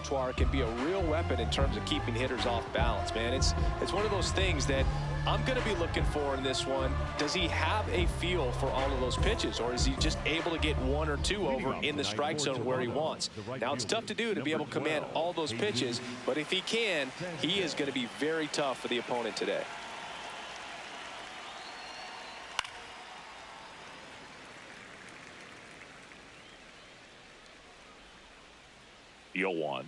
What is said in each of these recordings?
repertoire can be a real weapon in terms of keeping hitters off balance, man. It's one of those things that I'm going to be looking for in this one. Does he have a feel for all of those pitches, or is he just able to get one or two over in the strike zone where he wants? Now, it's tough to do to be able to command all those pitches, but if he can, he is going to be very tough for the opponent today. You'll one.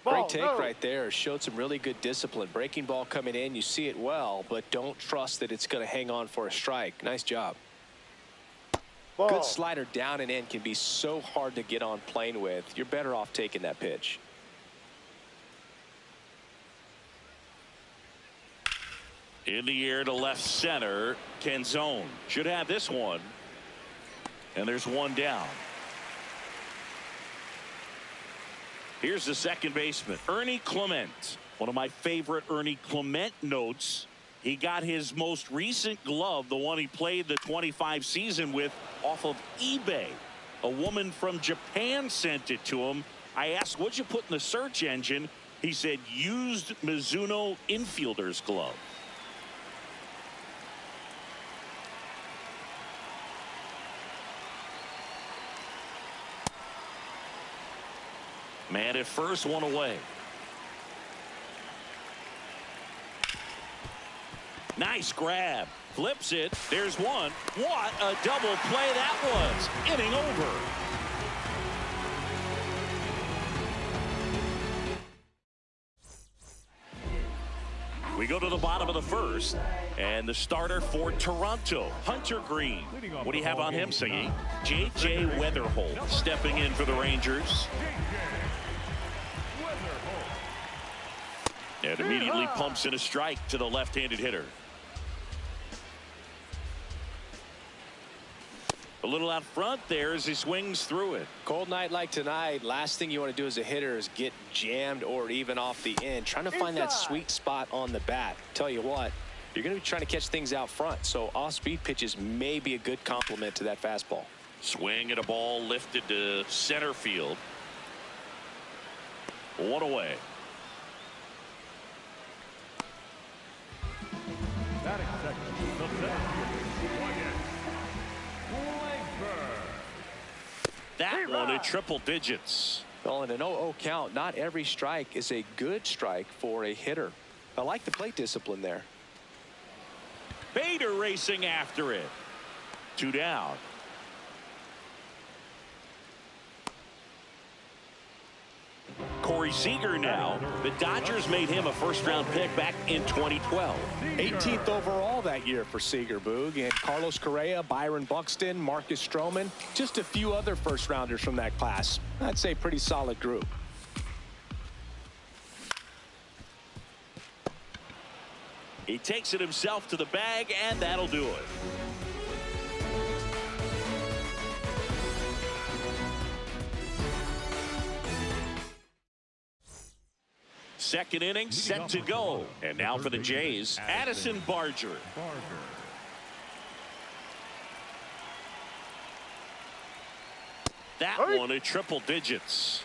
Great take right there. Showed some really good discipline. Breaking ball coming in, you see it well, but don't trust that it's going to hang on for a strike. Nice job. Ball. Good slider down and in can be so hard to get on plane with. You're better off taking that pitch. In the air to left center. Canzone should have this one. And there's one down. Here's the second baseman, Ernie Clement. One of my favorite Ernie Clement notes. He got his most recent glove, the one he played the 25 season with, off of eBay. A woman from Japan sent it to him. I asked, what'd you put in the search engine? He said, used Mizuno infielder's glove. Man at first, one away. Nice grab. Flips it. There's one. What a double play that was. Inning over. We go to the bottom of the first. And the starter for Toronto, Hunter Green. What do you have on him, Singy? J.J. Weatherholt stepping in for the Rangers. And immediately pumps in a strike to the left-handed hitter. A little out front there as he swings through it. Cold night like tonight, last thing you want to do as a hitter is get jammed or even off the end. Trying to find that sweet spot on the bat. Tell you what, you're going to be trying to catch things out front, so off-speed pitches may be a good complement to that fastball. Swing at a ball lifted to center field. One away. That one at triple digits. Well, in an 0-0 count, not every strike is a good strike for a hitter. I like the plate discipline there. Bader racing after it. Two down. Corey Seager now. The Dodgers made him a first-round pick back in 2012. 18th overall that year for Seager, Boog. And Carlos Correa, Byron Buxton, Marcus Stroman, just a few other first-rounders from that class. I'd say pretty solid group. He takes it himself to the bag, and that'll do it. Second inning set to go. And now for the Jays, Addison Barger. That one at triple digits.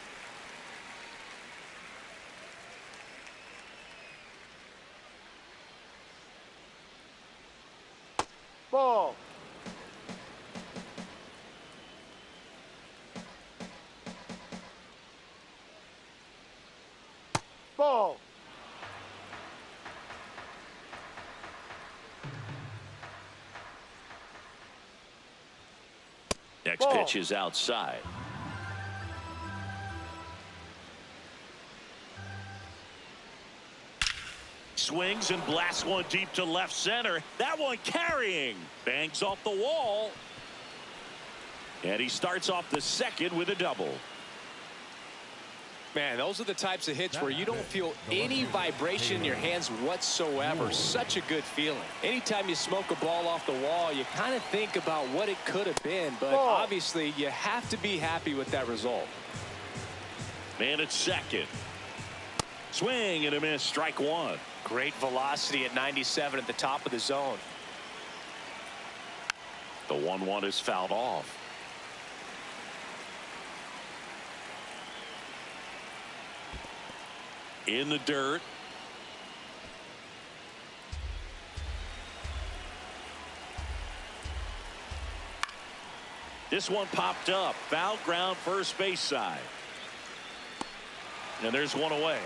Ball. Ball. Next pitch is outside. Swings and blasts one deep to left center. That one carrying. Bangs off the wall. And he starts off the second with a double. Man, those are the types of hits where you don't feel any vibration in your hands whatsoever. Such a good feeling. Anytime you smoke a ball off the wall, you kind of think about what it could have been, but obviously you have to be happy with that result. Man at second. Swing and a miss. Strike one. Great velocity at 97 at the top of the zone. The 1-1 is fouled off. In the dirt. This one popped up. Foul ground, first base side. And there's one away.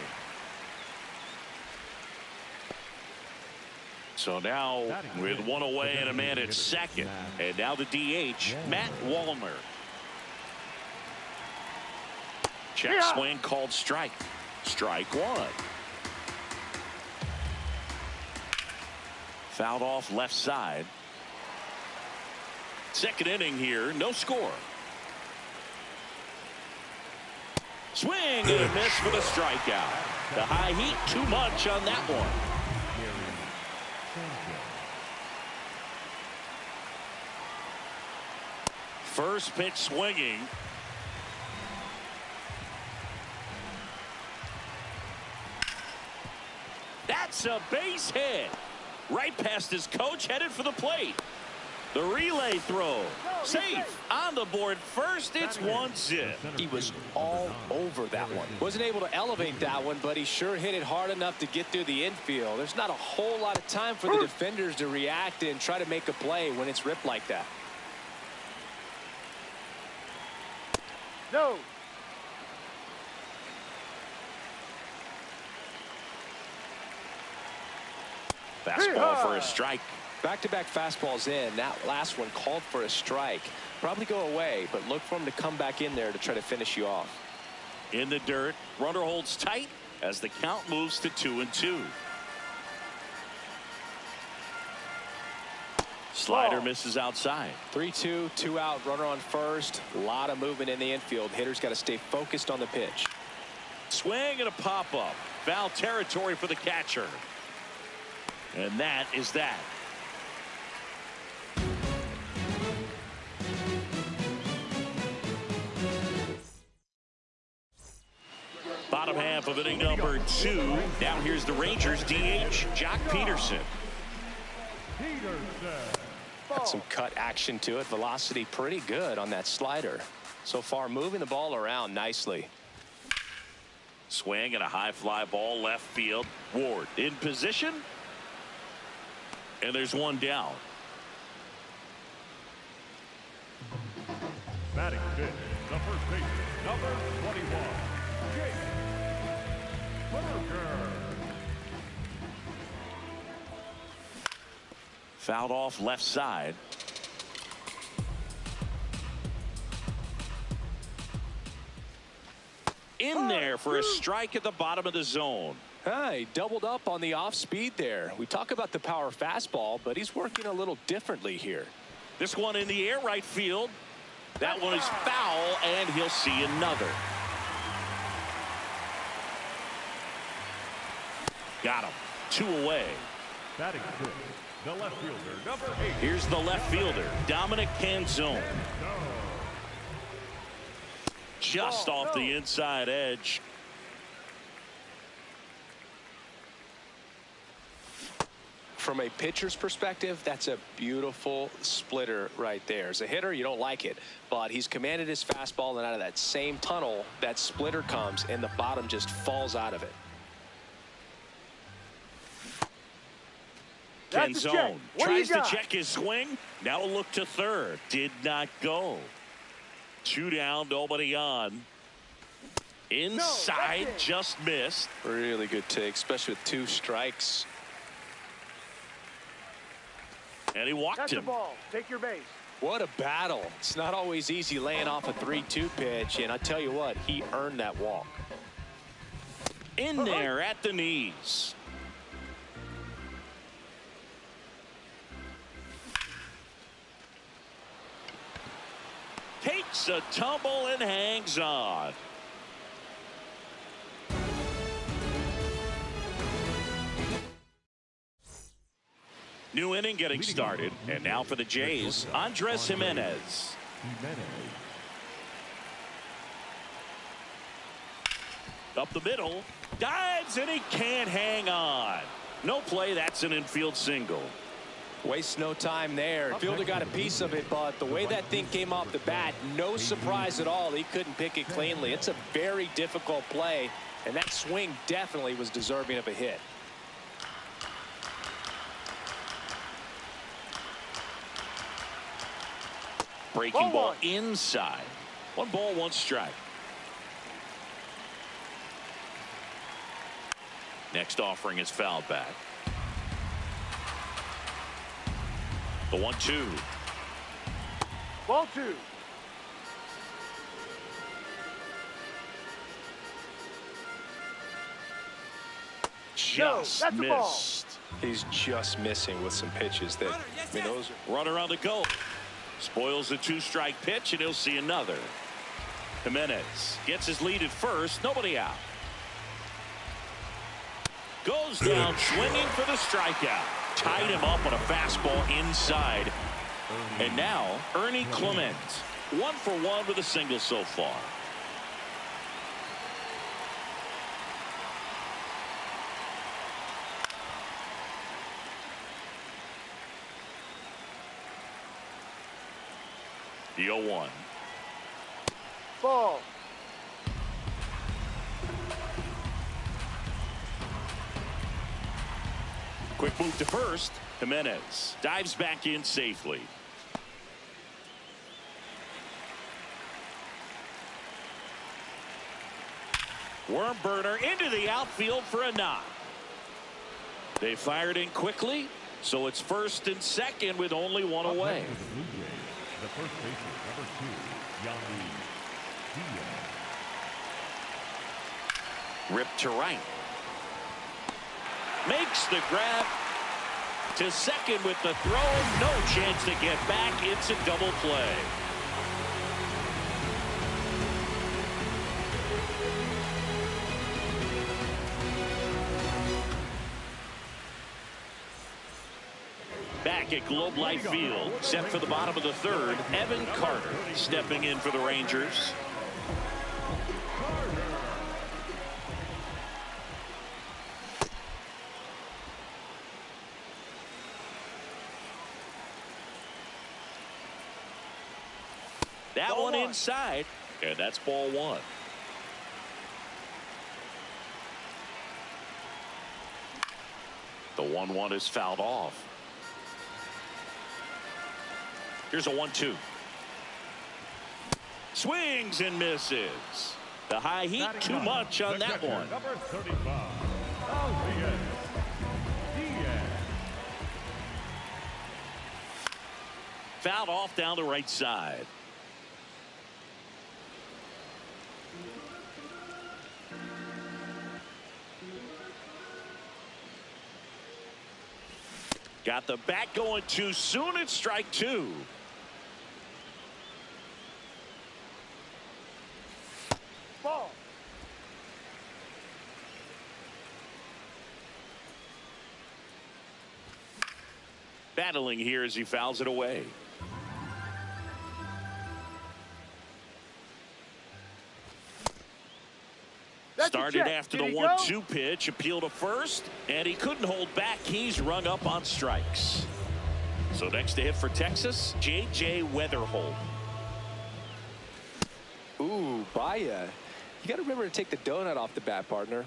So now with one away and a man at second. And now the DH, Matt Wallner. Check swing called strike. Strike one. Fouled off left side. Second inning here, no score. Swing and a miss for the strikeout. The high heat, too much on that one. First pitch swinging. That's a base hit. Right past his coach, headed for the plate. The relay throw. Safe on the board first. It's 1-0. He was all over that one. Wasn't able to elevate that one, but he sure hit it hard enough to get through the infield. There's not a whole lot of time for the defenders to react and try to make a play when it's ripped like that. No. Fastball for a strike. Back-to-back fastballs in. That last one called for a strike. Probably go away, but look for him to come back in there to try to finish you off. In the dirt. Runner holds tight as the count moves to 2-2. Slider misses outside. 3-2, 2 out, runner on first. A lot of movement in the infield. Hitters got to stay focused on the pitch. Swing and a pop-up. Foul territory for the catcher. And that is that. Bottom half of inning number 2. Now here's the Rangers DH, Jock Peterson. Got some cut action to it. Velocity pretty good on that slider. So far moving the ball around nicely. Swing and a high fly ball left field. Ward in position. And there's one down. Batting fifth, the first baseman, number 21, Jake Burger. Fouled off left side. In there for a strike at the bottom of the zone. He doubled up on the off speed there. We talk about the power fastball, but he's working a little differently here. This one in the air right field. That one is foul, and he'll see another. Got him. 2 away. Batting fifth, the left fielder, number 8. Here's the left fielder, Dominic Canzone. Just off the inside edge. From a pitcher's perspective, that's a beautiful splitter right there. As a hitter, you don't like it, but he's commanded his fastball, and out of that same tunnel, that splitter comes, and the bottom just falls out of it. Canzone tries to check his swing. Now a look to third. Did not go. 2 down, nobody on. Inside, just missed. Really good take, especially with 2 strikes. And he walked That's him. the ball. Take your base. What a battle. It's not always easy laying off a 3-2 pitch, and I tell you what, he earned that walk. In there at the knees. Takes a tumble and hangs on. New inning getting started. And now for the Jays, Andres Jimenez. Up the middle. Dives and he can't hang on. No play. That's an infield single. Waste no time there. Fielder got a piece of it, but the way that thing came off the bat, no surprise at all. He couldn't pick it cleanly. It's a very difficult play, and that swing definitely was deserving of a hit. Breaking ball inside. 1 ball, 1 strike. Next offering is fouled back. The 1-2. Ball 2. Just missed. He's just missing with some pitches that, I mean, those are... Runner on the go. Spoils the 2-strike pitch, and he'll see another. Jimenez gets his lead at first. Nobody out. Goes down swinging for the strikeout. Tied him up on a fastball inside. And now Ernie Clement, 1 for 1 with a single so far. The 0-1. Ball. Quick move to first. Jimenez dives back in safely. Worm burner into the outfield for a knock. They fired in quickly, so it's first and second with only 1 away. The first baseman, number 2, Yandy Diaz. Ripped to right. Makes the grab to second with the throw. No chance to get back. It's a double play. Back at Globe Life Field, set for the bottom of the 3rd, Evan Carter stepping in for the Rangers. That ball one inside, and that's ball 1. The 1-1 is fouled off. Here's a 1-2. Swings and misses. The high heat too much on that one. Number 35, Diaz. Fouled off down the right side. Got the bat going too soon. It's strike 2. Ball. Battling here as he fouls it away. Started after the 1-2 pitch, appeal to first, and he couldn't hold back. He's rung up on strikes. So next to hit for Texas, J.J. Weatherholt. Ooh, Baya. You got to remember to take the donut off the bat, partner.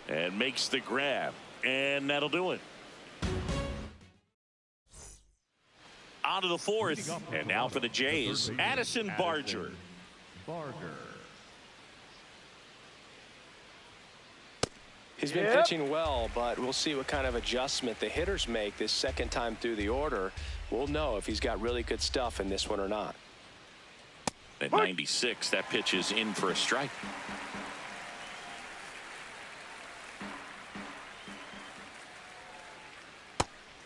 And makes the grab, and that'll do it. On to the 4th, and now for the Jays, Addison Barger. He's been pitching well, but we'll see what kind of adjustment the hitters make this second time through the order. We'll know if he's got really good stuff in this one or not. At 96, that pitch is in for a strike.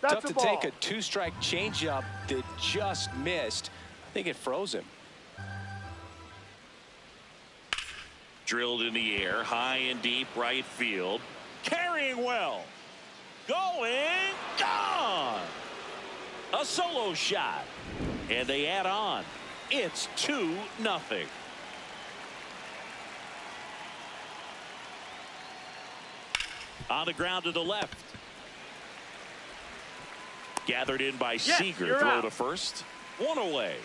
Tough to take a 2-strike changeup that just missed. I think it froze him. Drilled in the air, high and deep right field. Carrying well. Going, gone. A solo shot. And they add on. It's 2-0. On the ground to the left. Gathered in by Seager. Throw out. to first. One away.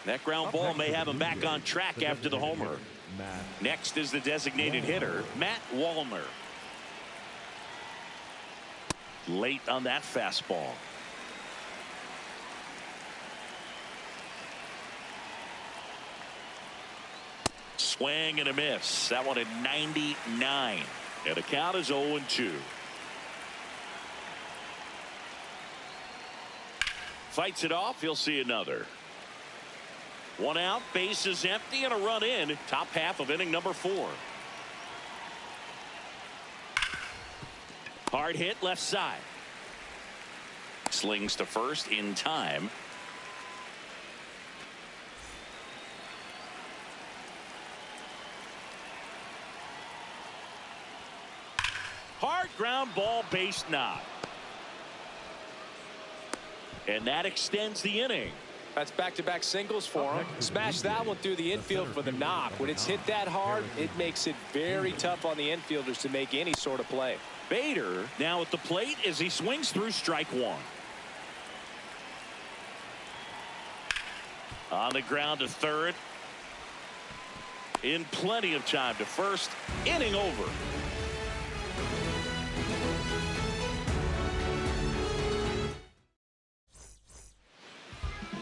That ground ball may have him back on track after the homer. Next is the designated hitter, Matt Wallner. Late on that fastball. Swing and a miss. That one at 99. And the count is 0-2. Fights it off. He'll see another. One out, bases empty, and a run in. Top half of inning number 4. Hard hit left side. Slings to first in time. Hard ground ball, base knock. And that extends the inning. That's back-to-back singles for him. Smash that one through the infield for the knock. When it's hit that hard, it makes it very tough on the infielders to make any sort of play. Bader now at the plate as he swings through strike one. On the ground to third. In plenty of time to first. Inning over.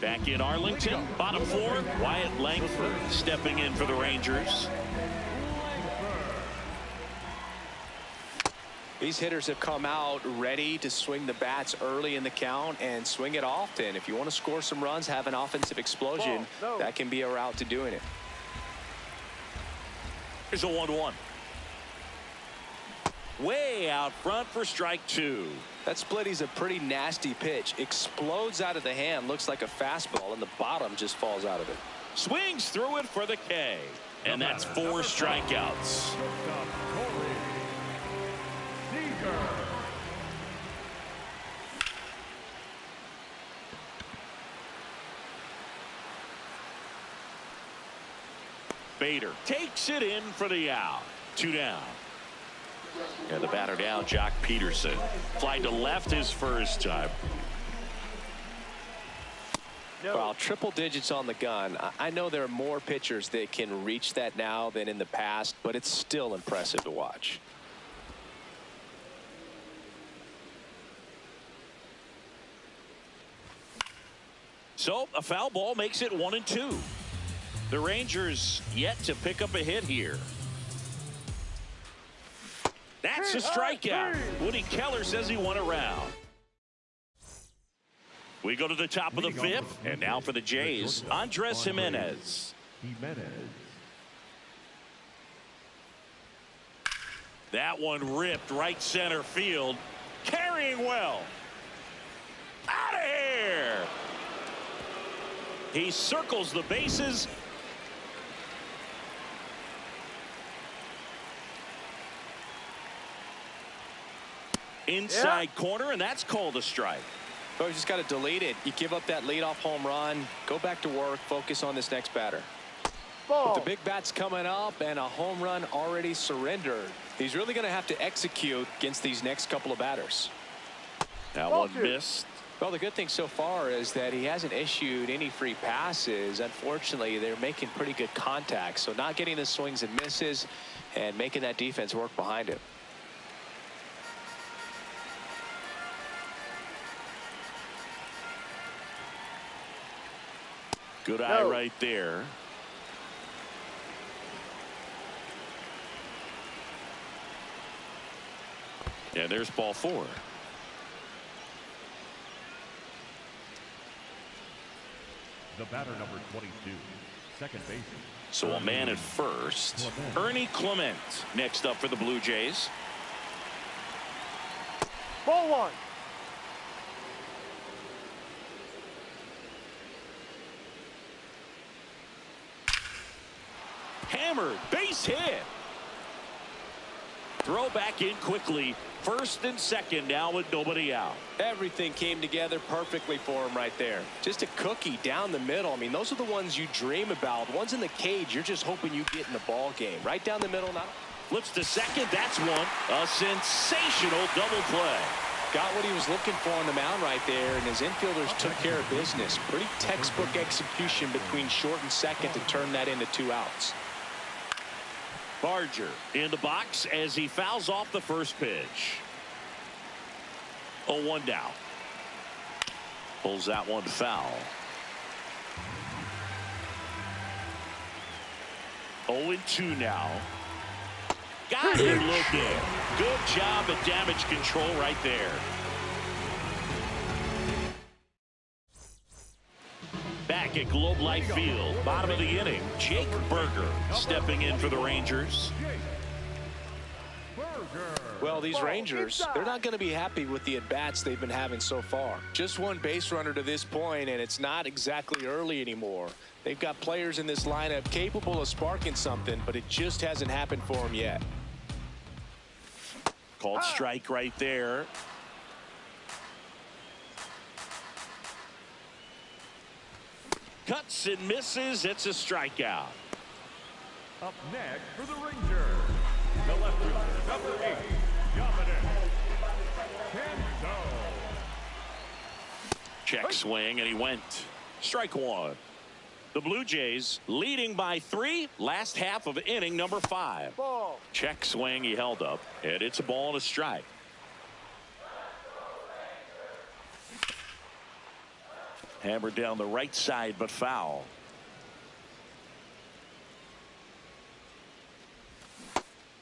Back in Arlington, bottom 4, Wyatt Langford stepping in for the Rangers. These hitters have come out ready to swing the bats early in the count and swing it often. If you want to score some runs, have an offensive explosion, that can be a route to doing it. Here's a 1-1. Way out front for strike 2. That splitty's a pretty nasty pitch. Explodes out of the hand. Looks like a fastball, and the bottom just falls out of it. Swings through it for the K. And that's 4 strikeouts. Bader takes it in for the out. 2 down. And the batter down, Jock Peterson. Fly to left his first time. Well, triple digits on the gun. I know there are more pitchers that can reach that now than in the past, but it's still impressive to watch. So a foul ball makes it 1-2. The Rangers yet to pick up a hit here. That's a strikeout. Woody Keller says he won a round. We go to the top of the 5th, and now for the Jays, Andres Jimenez. That one ripped right center field. Carrying well. Out of here. He circles the bases. Inside corner, and that's called a strike. Oh, you just got to delete it. You give up that leadoff home run, go back to work, focus on this next batter. With the big bats coming up and a home run already surrendered, he's really going to have to execute against these next couple of batters. That one missed. Well, the good thing so far is that he hasn't issued any free passes. Unfortunately, they're making pretty good contact, so not getting the swings and misses and making that defense work behind him. Good eye right there. And there's ball 4. The batter number 22, second baseman. So a man at first. Ernie Clement next up for the Blue Jays. Ball 1. Hammered, base hit. Throw back in quickly. First and second now with nobody out. Everything came together perfectly for him right there. Just a cookie down the middle. I mean, those are the ones you dream about. Ones in the cage, you're just hoping you get in the ball game. Right down the middle now. Flips to second. That's one. A sensational double play. Got what he was looking for on the mound right there, and his infielders took care of business. Pretty textbook execution between short and second to turn that into 2 outs. Barger in the box as he fouls off the first pitch. 0-1 down. Pulls that one foul. 0-2 now. Got him looking. Good job at damage control right there. Back at Globe Life Field, bottom of the inning, Jake Berger stepping in for the Rangers. Well, these Rangers, they're not going to be happy with the at-bats they've been having so far. Just one base runner to this point, and it's not exactly early anymore. They've got players in this lineup capable of sparking something, but it just hasn't happened for them yet. Called strike right there. Cuts and misses. It's a strikeout. Up next for the Rangers, the left fielder, number 8, Kenzo. Check swing, and he went. Strike one. The Blue Jays leading by 3, last half of inning number 5. Ball. Check swing, he held up, and it's a ball and a strike. Hammered down the right side, but foul.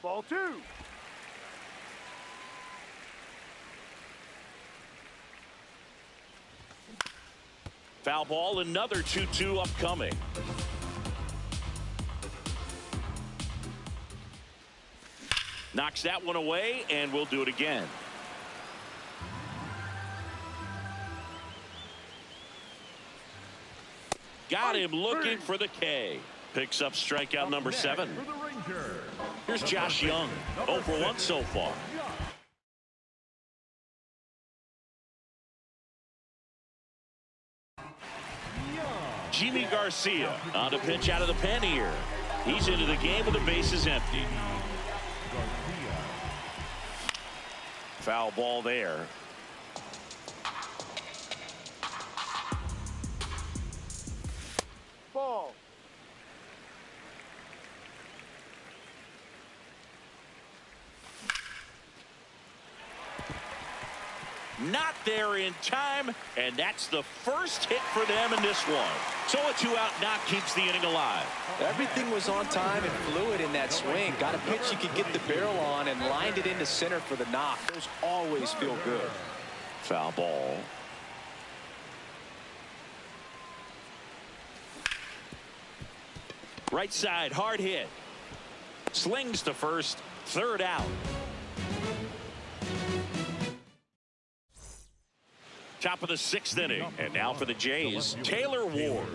Ball 2. Foul ball, another 2-2 upcoming. Knocks that one away, and we'll do it again. Got him looking for the K. Picks up strikeout number 7. Here's Josh Young. 0 for 1 so far. Jimmy Garcia on a pitch out of the pen here. He's into the game with the bases empty. Foul ball there. Ball. Not there in time, and that's the first hit for them in this one. So a 2-out knock keeps the inning alive. Everything was on time and fluid in that swing. Got a pitch you could get the barrel on and lined it into center for the knock. Those always feel good. Foul ball. Right side, hard hit. Slings to first, 3rd out. Top of the 6th inning, and now for the Jays, Taylor Ward.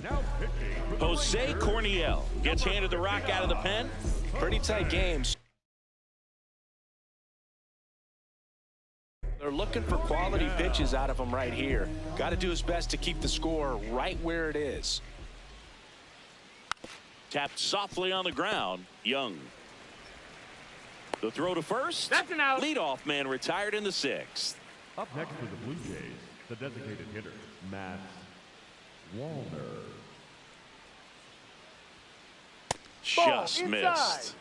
Now pitching. Jose Corniel gets handed the rock out of the pen. Pretty tight games. They're looking for quality pitches out of him right here. Got to do his best to keep the score right where it is. Tapped softly on the ground. Young. The throw to first. That's an out. Leadoff man retired in the 6th. Up next for the Blue Jays, the designated hitter, Matt Wallner. Just inside. missed.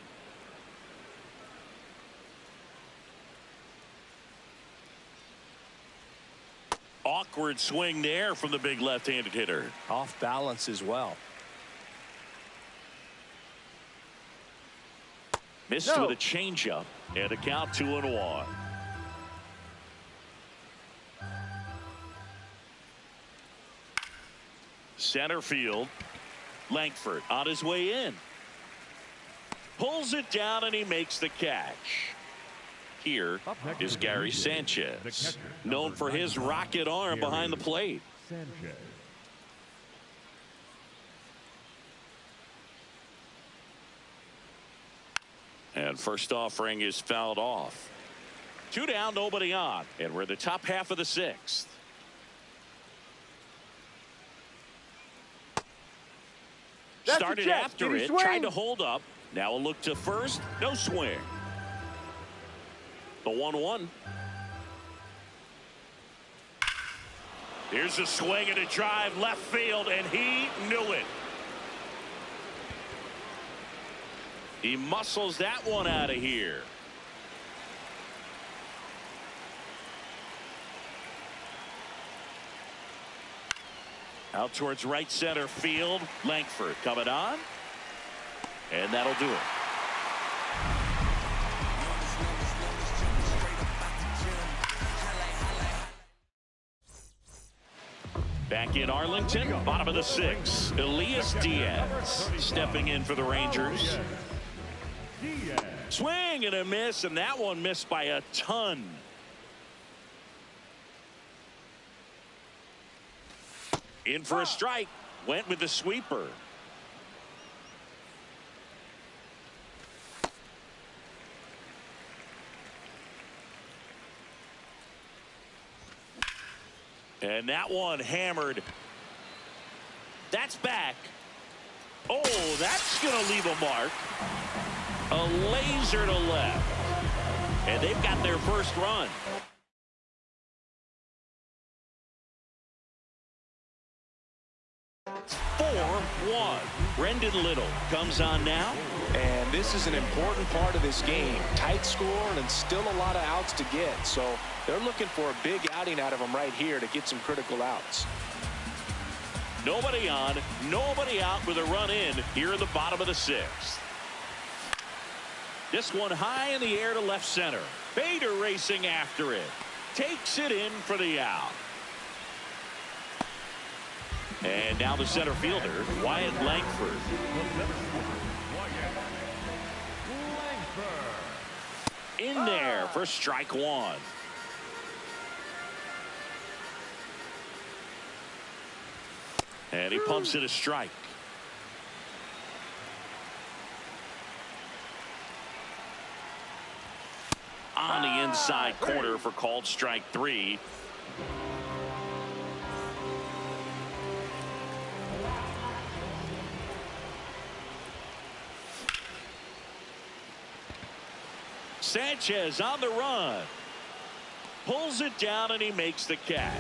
Awkward swing there from the big left-handed hitter. Off balance as well. Missed with a changeup, and a count 2-1. Center field. Langford on his way in. Pulls it down, and he makes the catch. Here is Gary Sanchez, known for his rocket arm behind the plate. Sanchez. And first offering is fouled off. 2 down, nobody on, and we're in the top half of the 6th. That's Started a check. after Did he it, swing? tried to hold up. Now a look to first, no swing. The 1-1. Here's a swing and a drive left field, and he knew it. He muscles that one out of here. Out towards right center field. Langford coming on. And that'll do it. Back in Arlington, bottom of the 6th. Elias Diaz stepping in for the Rangers. Swing and a miss, and that one missed by a ton. In for a strike. Went with the sweeper. And that one hammered. That's back. Oh, that's going to leave a mark. A laser to left. And they've got their first run. It's 4-1. Brendan Little comes on now. And this is an important part of this game. Tight score and still a lot of outs to get. So they're looking for a big outing out of them right here to get some critical outs. Nobody on, nobody out with a run in here in the bottom of the 6th. This one high in the air to left center. Bader racing after it. Takes it in for the out. And now the center fielder, Wyatt Langford. In there for strike one. And he pumps it a strike. On the inside corner for called strike 3. Sanchez on the run. Pulls it down and he makes the catch.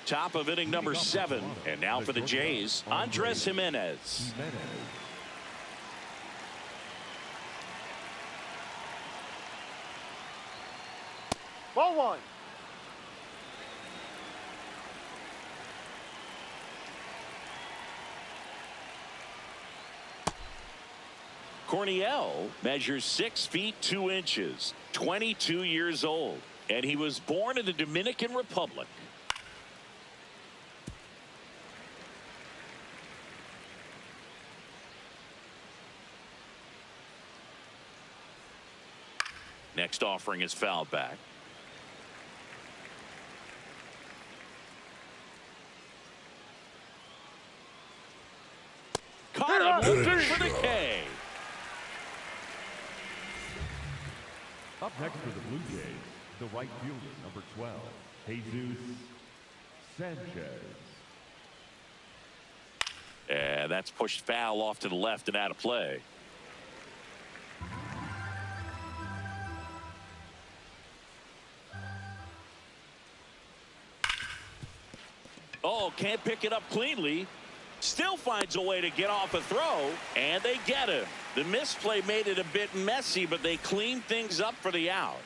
Top of inning number 7. And now for the Jays, Andres Jimenez. Ball 1. Corniel measures 6 feet 2 inches, 22 years old, and he was born in the Dominican Republic. Next offering is fouled back. Caught him looking for the K. Up next for the Blue Jays, the right fielder, number 12, Jesus Sanchez. And that's pushed foul off to the left and out of play. Oh, can't pick it up cleanly. Still finds a way to get off a throw, and they get him. The misplay made it a bit messy, but they cleaned things up for the out.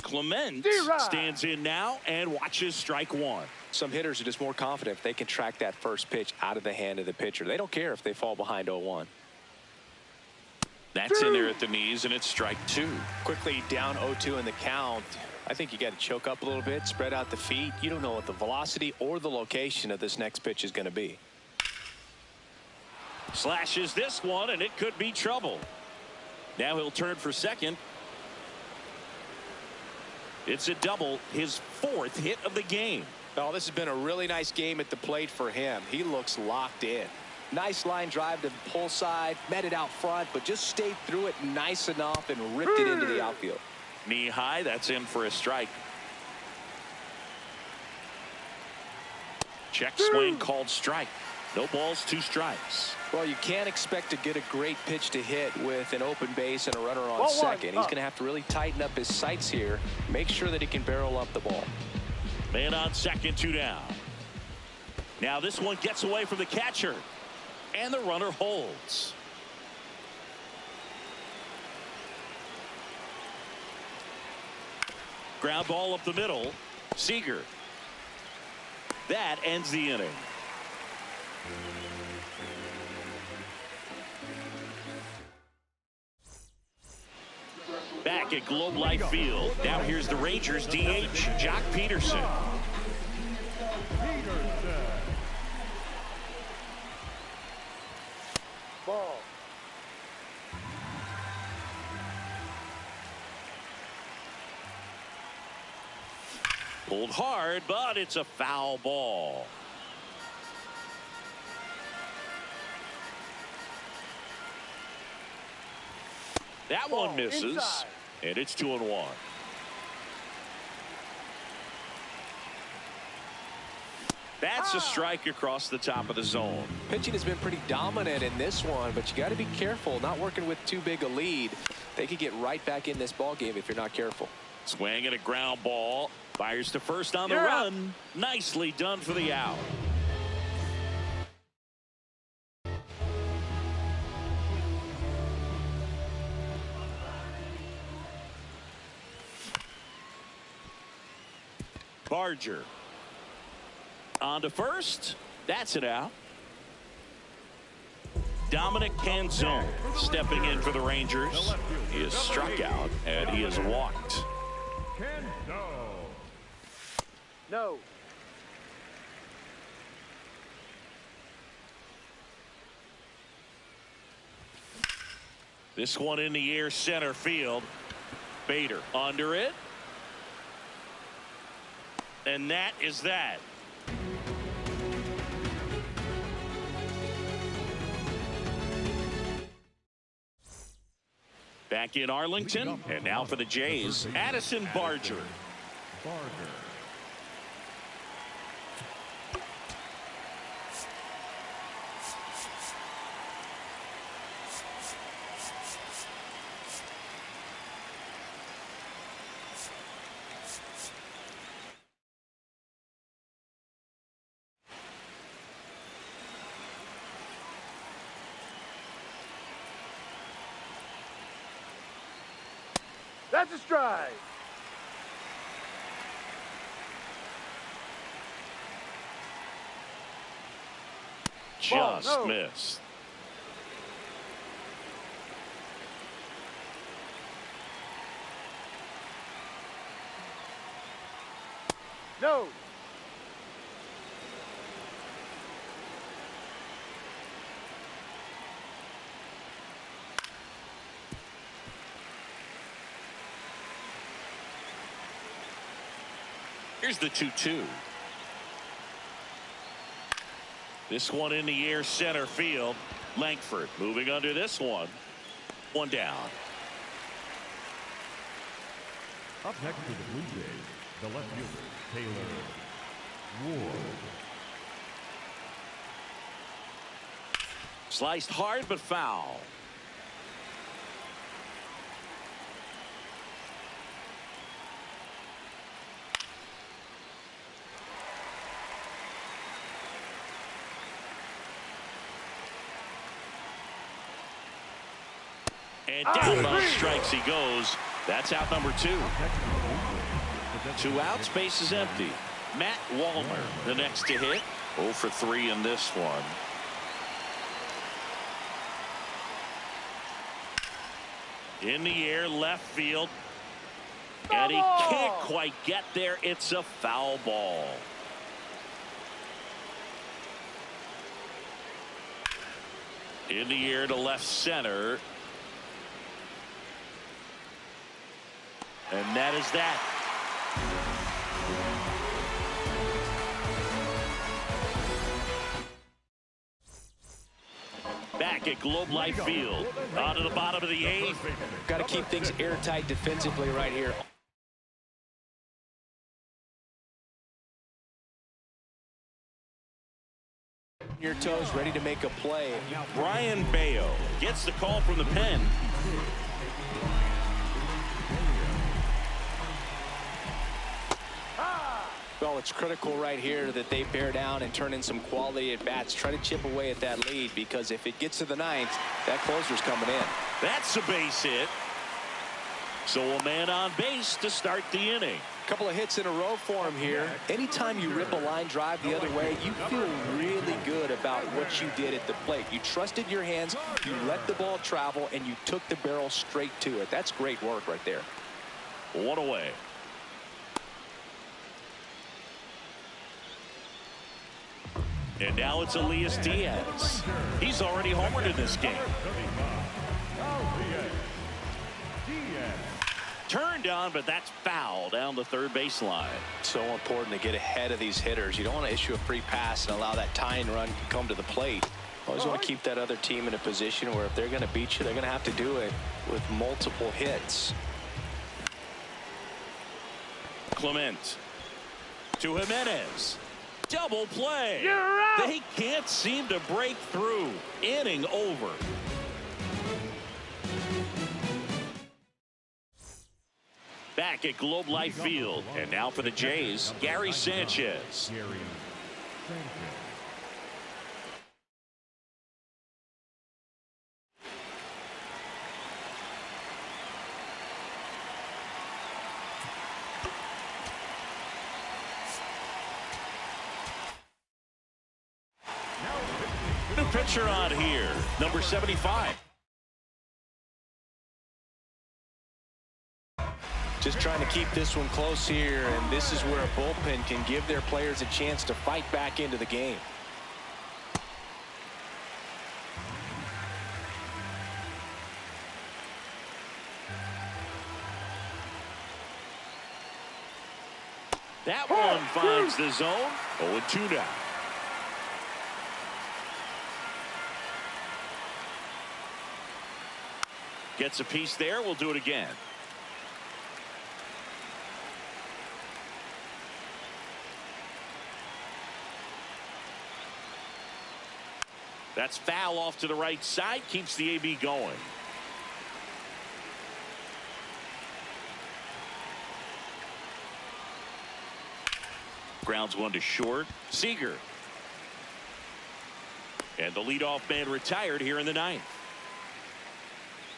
Clement stands in now and watches strike 1. Some hitters are just more confident if they can track that first pitch out of the hand of the pitcher. They don't care if they fall behind 0-1. That's in there at the knees, and it's strike 2. Quickly down 0-2 in the count. I think you got to choke up a little bit, spread out the feet. You don't know what the velocity or the location of this next pitch is going to be. Slashes this one, and it could be trouble. Now he'll turn for second. It's a double, his 4th hit of the game. Oh, this has been a really nice game at the plate for him. He looks locked in. Nice line drive to the pull side, met it out front, but just stayed through it nice enough and ripped it into the outfield. Knee high, that's in for a strike. Check swing called strike. No balls, 2 strikes. Well, you can't expect to get a great pitch to hit with an open base and a runner on second. He's going to have to really tighten up his sights here. Make sure that he can barrel up the ball. Man on second, 2 down. Now this one gets away from the catcher. And the runner holds. Ground ball up the middle. Seager. That ends the inning. Back at Globe Life Field. Now here's the Rangers DH, Jock Peterson. Ball. Pulled hard, but it's a foul ball. That one misses, inside. And it's 2-1. That's a strike across the top of the zone. Pitching has been pretty dominant in this one, but you got to be careful. Not working with too big a lead. They could get right back in this ball game if you're not careful. Swing and a ground ball. Fires to first on the run. Nicely done for the out. Barger. On to first. That's it out. Dominic Canzone stepping in for the Rangers. He is struck out and he is walked. No. This one in the air, center field. Bader under it. And that is that. Back in Arlington, and now for the Jays, Addison Barger. That's a strike. Just missed. No. Here's the 2-2. This one in the air, center field. Langford moving under this one. One down. Up next for the Blue Jays, the left fielder, Taylor Ward. Sliced hard but foul. And down on strikes he goes. That's out number 2. 2 outs, base is empty. Matt Wallner, the next to hit. 0 for 3 in this one. In the air, left field. And he can't quite get there. It's a foul ball. In the air to left center. And that is that. Back at Globe Life Field. On to the bottom of the 8th. Got to keep things airtight defensively right here. Your toes, ready to make a play. Brian Bayo gets the call from the pen. Well, it's critical right here that they bear down and turn in some quality at bats. Try to chip away at that lead, because if it gets to the 9th, that closer's coming in. That's a base hit. So a man on base to start the inning. A couple of hits in a row for him here. Anytime you rip a line drive the other way, you feel really good about what you did at the plate. You trusted your hands, you let the ball travel, and you took the barrel straight to it. That's great work right there. 1 away. And now it's Elias Diaz. He's already homered in this game. Turned on, but that's foul down the third baseline. So important to get ahead of these hitters. You don't want to issue a free pass and allow that tying run to come to the plate. Always want to keep that other team in a position where if they're going to beat you, they're going to have to do it with multiple hits. Clement to Jimenez. Double play. You're out. They can't seem to break through. Inning over. Back at Globe Life Field. And now for the Jays, Gary Sanchez. New pitcher on here, number 75. Just trying to keep this one close here, and this is where a bullpen can give their players a chance to fight back into the game. That one finds the zone. 0-2 now. Gets a piece there. We'll do it again. That's foul off to the right side. Keeps the AB going. Grounds one to short. Seager. And the leadoff man retired here in the 9th.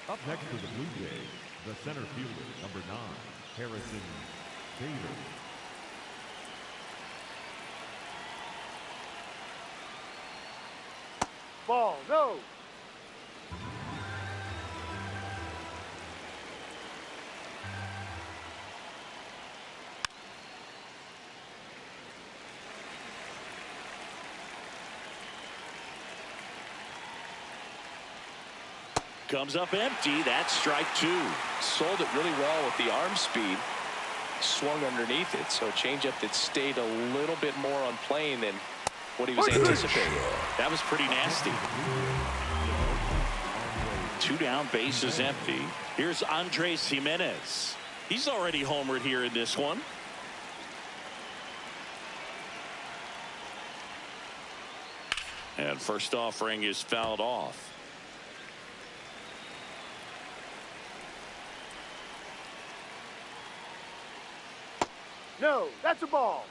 Up next for the Blue Jays, the center fielder, number 9, Harrison Bader. Ball, no. Comes up empty. That's strike 2. Sold it really well with the arm speed. Swung underneath it, so changeup that stayed a little bit more on plane than what he was anticipating. That was pretty nasty. 2 down, bases empty. Here's Andres Jimenez. He's already homered here in this one. And first offering is fouled off. No, that's a ball.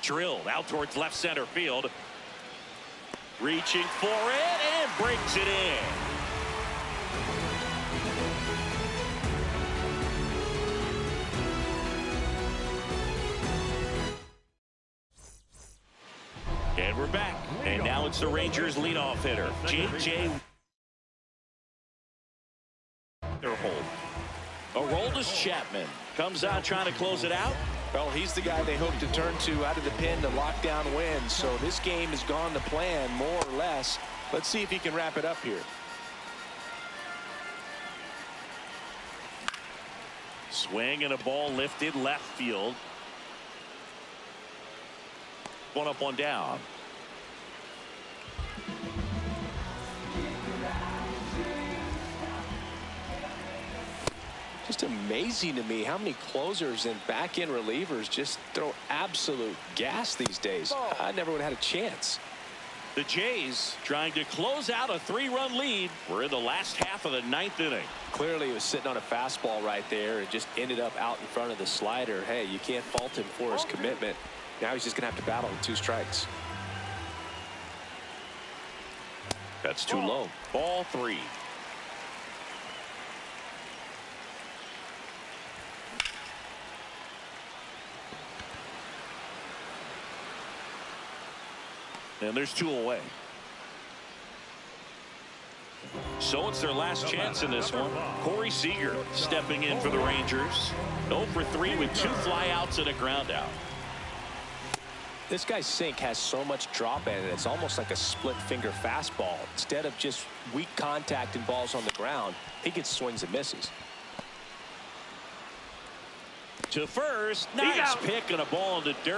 Drilled out towards left center field. Reaching for it and breaks it in. And we're back. And now it's the Rangers leadoff hitter, J.J. Aroldis Chapman comes out trying to close it out. Well, he's the guy they hope to turn to out of the pen to lock down wins. So this game has gone to plan, more or less. Let's see if he can wrap it up here. Swing and a ball lifted left field. One up, one down. Just amazing to me how many closers and back-end relievers just throw absolute gas these days. I never would have had a chance. The Jays trying to close out a 3-run lead. We're in the last half of the 9th inning. Clearly he was sitting on a fastball right there and just ended up out in front of the slider. Hey, you can't fault him for his commitment. Now he's just going to have to battle with 2 strikes. That's too low. Ball 3. And there's 2 away. So it's their last chance in this one. Corey Seager stepping in for the Rangers. 0 for 3 with 2 flyouts and a ground out. This guy's sink has so much drop in it. It's almost like a split finger fastball. Instead of just weak contact and balls on the ground, he gets swings and misses. To first, nice pick and a ball in the dirt.